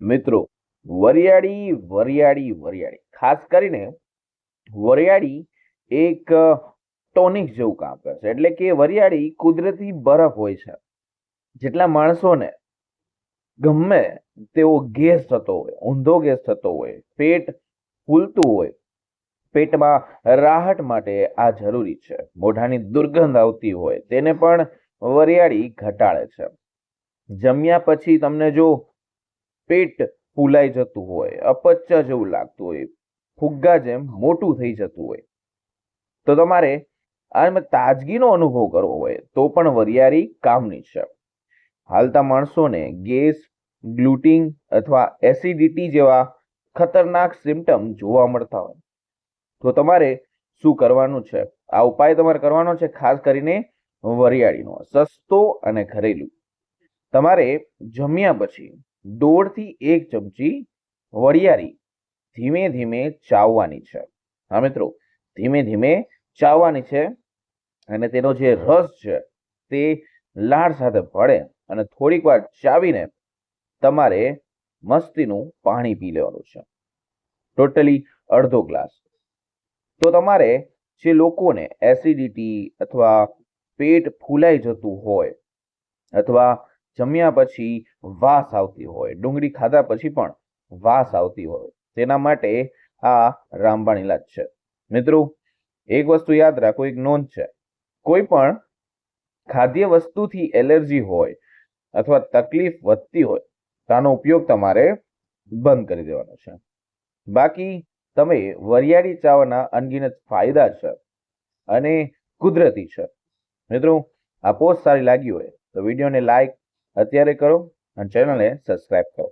મિત્રો, વરિયાળી વરિયાળી વરિયાળી ખાસ કરીને વરિયાળી એક ટોનિક જેવું કામ કરે છે. એટલે કે વરિયાળી કુદરતી બરફ હોય છે. જેટલા માણસોને ગમે તેવો ગેસ થતો હોય, ઊંધો ગેસ થતો હોય, પેટ ફૂલતું હોય, પેટમાં રાહત માટે આ જરૂરી છે. મોઢાની દુર્ગંધ આવતી હોય તેને પણ વરિયાળી ઘટાડે છે. જમ્યા પછી તમને જો પેટ ફૂલાઈ જતું હોય, અપચા જેવું લાગતું હોય, ફુગ્ગા જેમ મોટું થઈ જતું હોય, તો તમારે આમાં તાજગીનો અનુભવ કરવો હોય તો પણ વરિયાળી કામની છે. હાલતા માણસોને ગેસ, ગ્લુટિંગ અથવા એસિડિટી જેવા ખતરનાક સિમ્ટમ જોવા મળતા હોય તો તમારે શું કરવાનું છે? આ ઉપાય તમારે કરવાનો છે ખાસ કરીને વરિયાળીનો, સસ્તો અને ઘરેલું. તમારે જમ્યા પછી 1.5 થી 1 ચમચી વરિયાળી ધીમે ધીમે ચાવવાની છે. હા મિત્રો, ધીમે ધીમે ચાવવાની છે અને તેનો જે રસ છે તે લાળ સાથે ભળે અને થોડીક વાર ચાવીને તમારે મસ્તીનું પાણી પી લેવાનું છે, ટોટલી અડધો ગ્લાસ. તો તમારે જે લોકોને એસિડિટી અથવા પેટ ફૂલાઈ જતું હોય અથવા જમ્યા પછી વાસ આવતી હોય, ડુંગળી ખાધા પછી પણ વાસ આવતી હોય, તેના માટે આ રામબાણ ઇલાજ છે. મિત્રો, એક વસ્તુ યાદ રાખો, એક નોંધ છે. કોઈ પણ ખાદ્ય વસ્તુથી એલર્જી હોય અથવા તકલીફ વધતી હોય તો આનો ઉપયોગ તમારે બંધ કરી દેવાનો છે. બાકી તમે વરિયાળી ચાવાના અનગિનત ફાયદા છે અને કુદરતી છે. મિત્રો, આ પોસ્ટ સારી લાગી હોય તો વિડીયોને લાઈક અત્યારે કરો અને ચેનલને સબસ્ક્રાઇબ કરો.